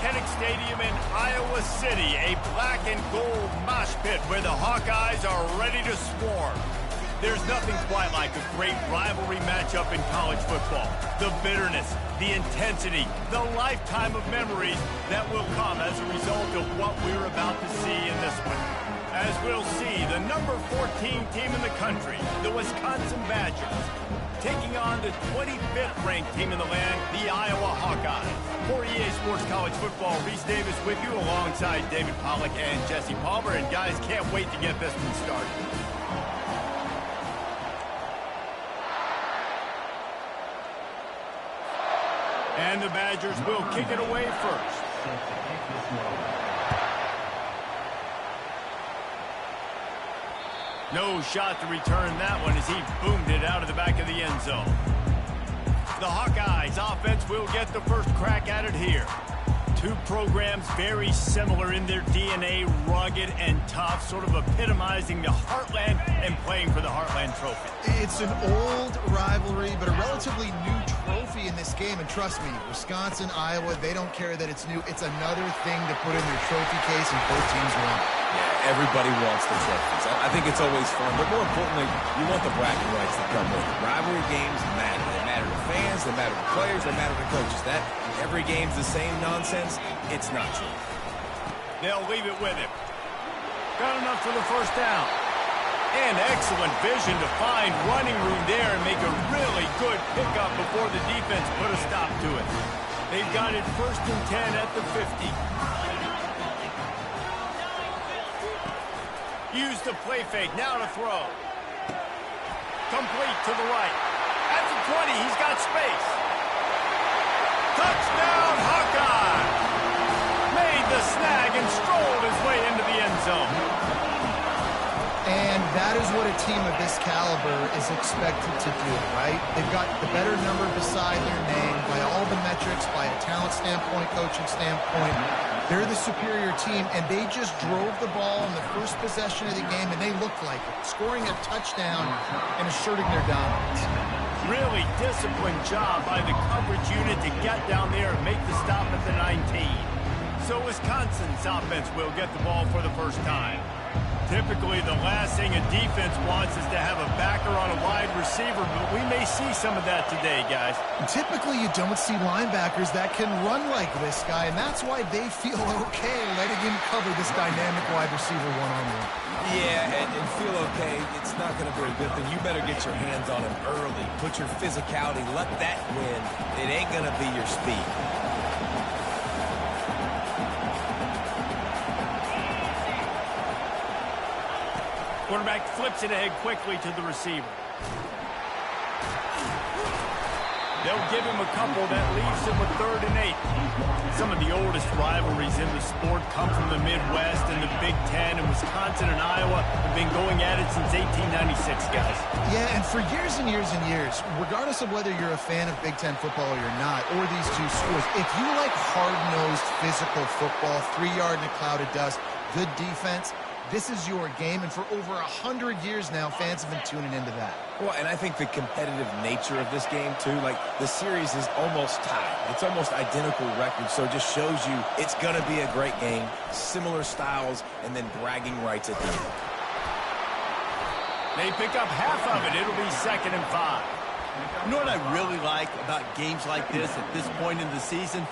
Kinnick Stadium in Iowa City, a black and gold mosh pit where the Hawkeyes are ready to swarm. There's nothing quite like a great rivalry matchup in college football. The bitterness, the intensity, the lifetime of memories that will come as a result of what we're about to see in this one. As we'll see, the number 14 team in the country, the Wisconsin Badgers, taking on the 25th ranked team in the land, the Iowa Hawkeyes. For EA Sports College Football, Reese Davis with you alongside David Pollack and Jesse Palmer. And guys, can't wait to get this one started. And the Badgers will kick it away first. No shot to return that one as he boomed it out of the back of the end zone. The Hawkeyes offense will get the first crack at it here. Two programs very similar in their DNA, rugged and tough, sort of epitomizing the Heartland and playing for the Heartland Trophy. It's an old rivalry, but a relatively new trophy in this game. And trust me, Wisconsin, Iowa, they don't care that it's new. It's another thing to put in their trophy case, and both teams want it. Yeah, everybody wants the trophies. I think it's always fun, but more importantly, you want the bragging rights that come with it. Rivalry games matter. They matter to fans, they matter to players, they matter to coaches. That every game's the same nonsense, it's not true. They'll leave it with him. Got enough for the first down. And excellent vision to find running room there and make a really good pickup before the defense put a stop to it. They've got it 1st and 10 at the 50. Use the play fake, now to throw. Complete to the right. At the 20, he's got space. Touchdown, Hawkeye! Made the snag and strolled his way into the end zone. And that is what a team of this caliber is expected to do, right? They've got the better number beside their name by all the metrics, by a talent standpoint, coaching standpoint. They're the superior team, and they just drove the ball in the first possession of the game, and they looked like it, scoring a touchdown and asserting their dominance. Really disciplined job by the coverage unit to get down there and make the stop at the 19. So Wisconsin's offense will get the ball for the first time. Typically, the last thing a defense wants is to have a backer on a wide receiver, but we may see some of that today, guys. Typically, you don't see linebackers that can run like this guy, and that's why they feel okay letting him cover this dynamic wide receiver one-on-one. Yeah, and feel okay, it's not going to be a good thing. You better get your hands on him early. Put your physicality, let that win. It ain't going to be your speed. Quarterback flips it ahead quickly to the receiver. They'll give him a couple that leaves him with 3rd and 8. Some of the oldest rivalries in the sport come from the Midwest and the Big Ten, and Wisconsin and Iowa have been going at it since 1896, guys. Yeah, and for years and years and years, regardless of whether you're a fan of Big Ten football or you're not, or these two schools, if you like hard-nosed physical football, 3-yard in a cloud of dust, good defense, this is your game, and for over 100 years now, fans have been tuning into that. Well, and I think the competitive nature of this game, too, like the series is almost tied. It's almost identical records, so it just shows you it's going to be a great game, similar styles, and then bragging rights at the end. They pick up half of it. It'll be 2nd and 5. You know what I really like about games like this at this point in the season?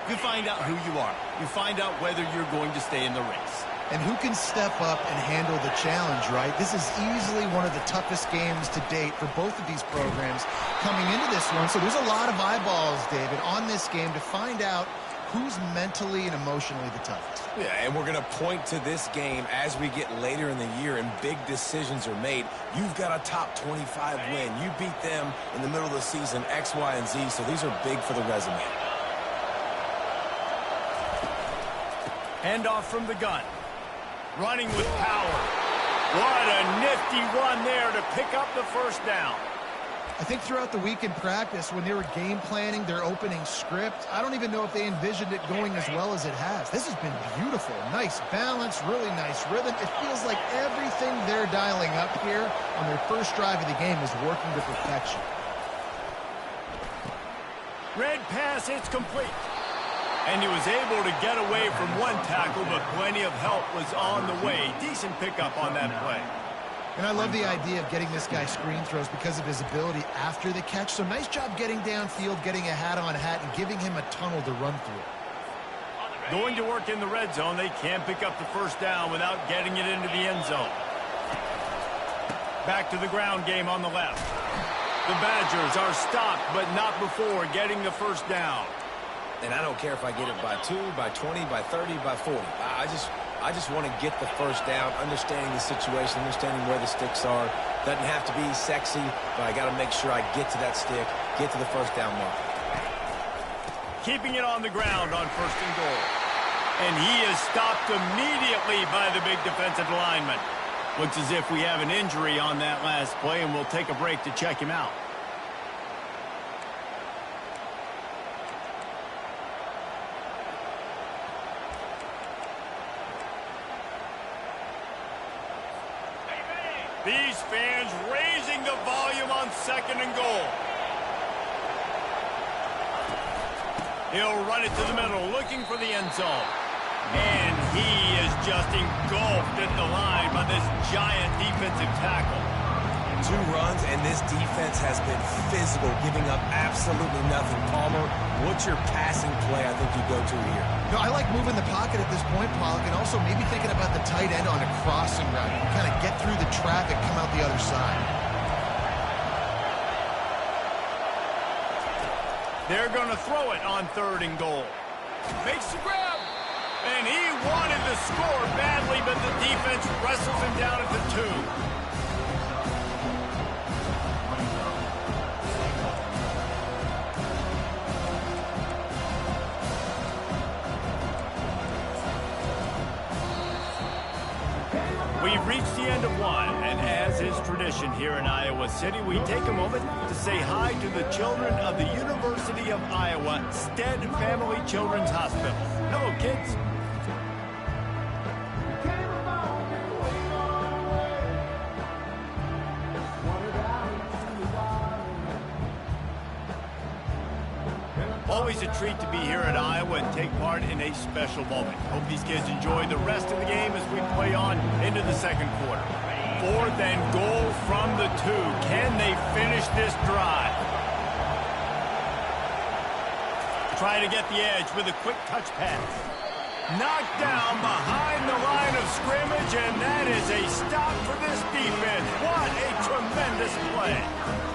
You find out who you are. You find out whether you're going to stay in the race. And who can step up and handle the challenge, right? This is easily one of the toughest games to date for both of these programs coming into this one. So there's a lot of eyeballs, David, on this game to find out who's mentally and emotionally the toughest. Yeah, and we're going to point to this game as we get later in the year and big decisions are made. You've got a top 25 win. You beat them in the middle of the season, X, Y, and Z, so these are big for the resume. Handoff from the gun. Running with power. What a nifty run there to pick up the first down. I think throughout the week in practice, when they were game planning their opening script, I don't even know if they envisioned it going as well as it has. This has been beautiful. Nice balance, really nice rhythm. It feels like everything they're dialing up here on their first drive of the game is working to perfection. Red pass, it's complete. And he was able to get away from one tackle, but plenty of help was on the way. Decent pickup on that play. And I love the idea of getting this guy screen throws because of his ability after the catch. So nice job getting downfield, getting a hat-on-hat, and giving him a tunnel to run through. Going to work in the red zone. They can't pick up the first down without getting it into the end zone. Back to the ground game on the left. The Badgers are stopped, but not before getting the first down. And I don't care if I get it by 2, by 20, by 30, by 40. I just want to get the first down, understanding the situation, understanding where the sticks are. Doesn't have to be sexy, but I got to make sure I get to that stick, get to the first down mark. Keeping it on the ground on first and goal. And he is stopped immediately by the big defensive lineman. Looks as if we have an injury on that last play, and we'll take a break to check him out. These fans raising the volume on second and goal. He'll run it to the middle, looking for the end zone. And he is just engulfed at the line by this giant defensive tackle. 2 runs, and this defense has been physical, giving up absolutely nothing. Palmer, what's your passing play I think you go to here? No, I like moving the pocket at this point, Pollock, and also maybe thinking about the tight end on a crossing route. You can kind of get through the traffic, come out the other side. They're going to throw it on third and goal. Makes the grab. And he wanted to score badly, but the defense wrestles him down at the 2. We've reached the end of one, and as is tradition here in Iowa City, we take a moment to say hi to the children of the University of Iowa Stead Family Children's Hospital. Hello, kids. Always a treat to be here at Iowa and take part in a special moment. Hope these kids enjoy the rest of the game as we play on into the second quarter. 4th and goal from the 2. Can they finish this drive? Try to get the edge with a quick touch pass. Knocked down behind the line of scrimmage, and that is a stop for this defense. What a tremendous play.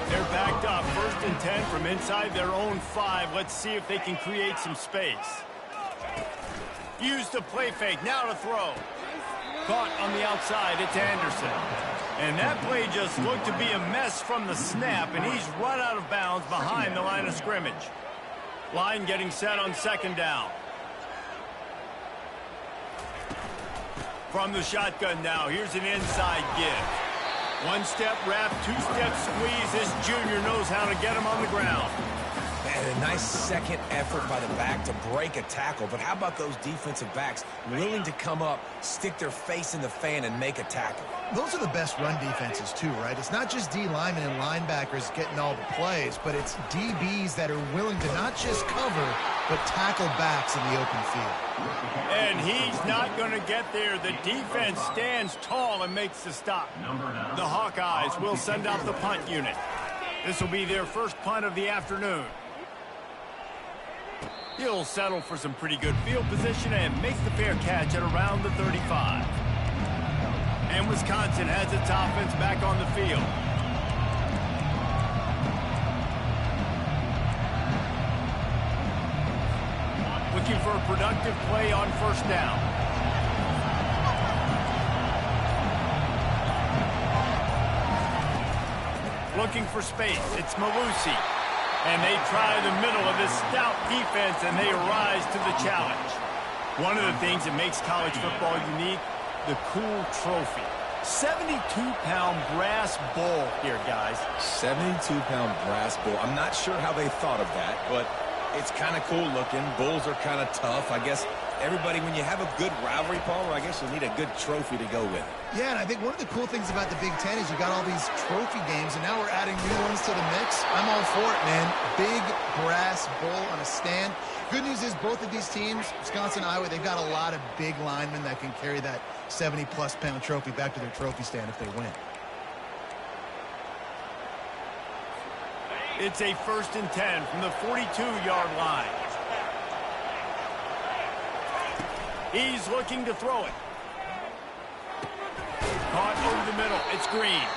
They're backed up, 1st and 10 from inside their own 5. Let's see if they can create some space. Use the play fake, now to throw. Caught on the outside, it's Anderson. And that play just looked to be a mess from the snap, and he's run out of bounds behind the line of scrimmage. Line getting set on 2nd down. From the shotgun now, here's an inside give. 1-step wrap, 2-step squeeze. This junior knows how to get him on the ground. And a nice second effort by the back to break a tackle. But how about those defensive backs willing to come up, stick their face in the fan, and make a tackle? Those are the best run defenses too, right? It's not just D linemen and linebackers getting all the plays, but it's DBs that are willing to not just cover, but tackle backs in the open field. And he's not going to get there. The defense stands tall and makes the stop. The Hawkeyes will send out the punt unit. This will be their first punt of the afternoon. He'll settle for some pretty good field position and make the fair catch at around the 35. And Wisconsin has its offense back on the field. Looking for a productive play on 1st down. Looking for space. It's Malusi. And they try the middle of this stout defense, and they rise to the challenge. One of the things that makes college football unique, the cool trophy. 72-pound brass bowl here, guys. 72-pound brass bowl. I'm not sure how they thought of that, but it's kind of cool looking. Bulls are kind of tough. I guess everybody, when you have a good rivalry, Palmer, I guess you need a good trophy to go with it. Yeah, and I think one of the cool things about the Big Ten is you got all these trophy games, and now we're adding new ones to the mix. I'm all for it, man. Big brass bull on a stand. Good news is both of these teams, Wisconsin and Iowa, they've got a lot of big linemen that can carry that 70-plus pound trophy back to their trophy stand if they win. It's a 1st and 10 from the 42-yard line. He's looking to throw it. Caught over the middle. It's Green.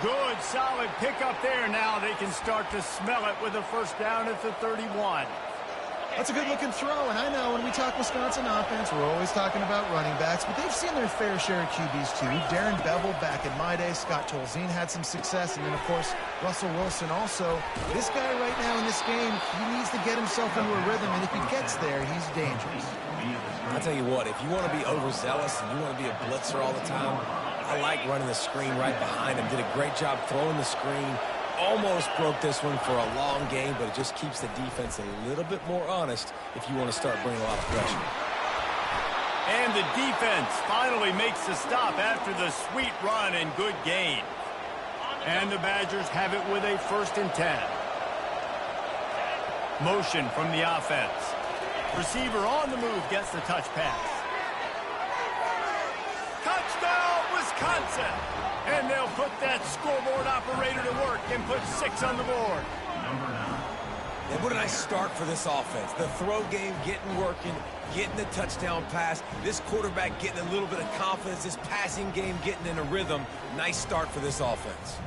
Good, solid pickup there. Now they can start to smell it with a 1st down at the 31. That's a good-looking throw, and I know when we talk Wisconsin offense, we're always talking about running backs, but they've seen their fair share of QBs, too. Darren Bevel back in my day, Scott Tolzien had some success, and then, of course, Russell Wilson also. This guy right now in this game, he needs to get himself into a rhythm, and if he gets there, he's dangerous. I'll tell you what, if you want to be overzealous and you want to be a blitzer all the time, I like running the screen right behind him. Did a great job throwing the screen. Almost broke this one for a long game, but it just keeps the defense a little bit more honest if you want to start bringing a lot of pressure. And the defense finally makes the stop after the sweet run and good gain. And the Badgers have it with a 1st and 10. Motion from the offense. Receiver on the move gets the touch pass. Touchdown, Wisconsin! And they'll put that scoreboard operator to work and put 6 on the board. And what a nice start for this offense. The throw game getting working, getting the touchdown pass. This quarterback getting a little bit of confidence. This passing game getting in a rhythm. Nice start for this offense.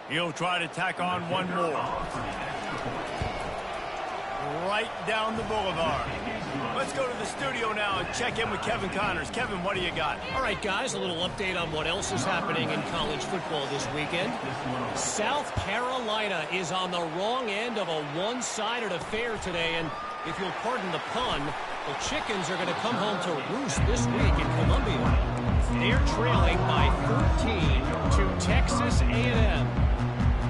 He'll try to tack on one more. Right down the boulevard. Let's go to the studio now and check in with Kevin Connors. Kevin, what do you got? All right, guys, a little update on what else is happening in college football this weekend. South Carolina is on the wrong end of a one-sided affair today, and if you'll pardon the pun, the Chickens are going to come home to roost this week in Columbia. They're trailing by 13 to Texas A&M.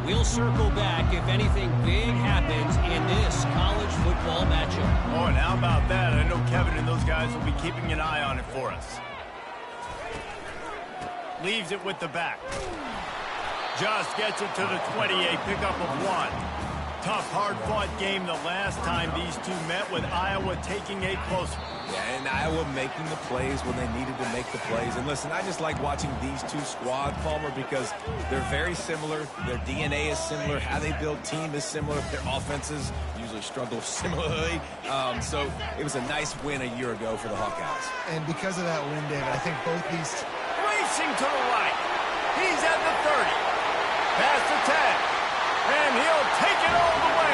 We'll circle back if anything big happens in this college football matchup. Oh, and how about that? I know Kevin and those guys will be keeping an eye on it for us. Leaves it with the back. Just gets it to the 28, pickup of 1. Tough, hard-fought game the last time these two met, with Iowa taking a close one. Yeah, and Iowa making the plays when they needed to make the plays. And listen, I just like watching these two squads, Palmer, because they're very similar. Their DNA is similar. How they build team is similar. Their offenses usually struggle similarly. So it was a nice win a year ago for the Hawkeyes. And because of that win, David, I think both these... Racing to the right. He's at the 30. Past the 10. And he'll take it all the way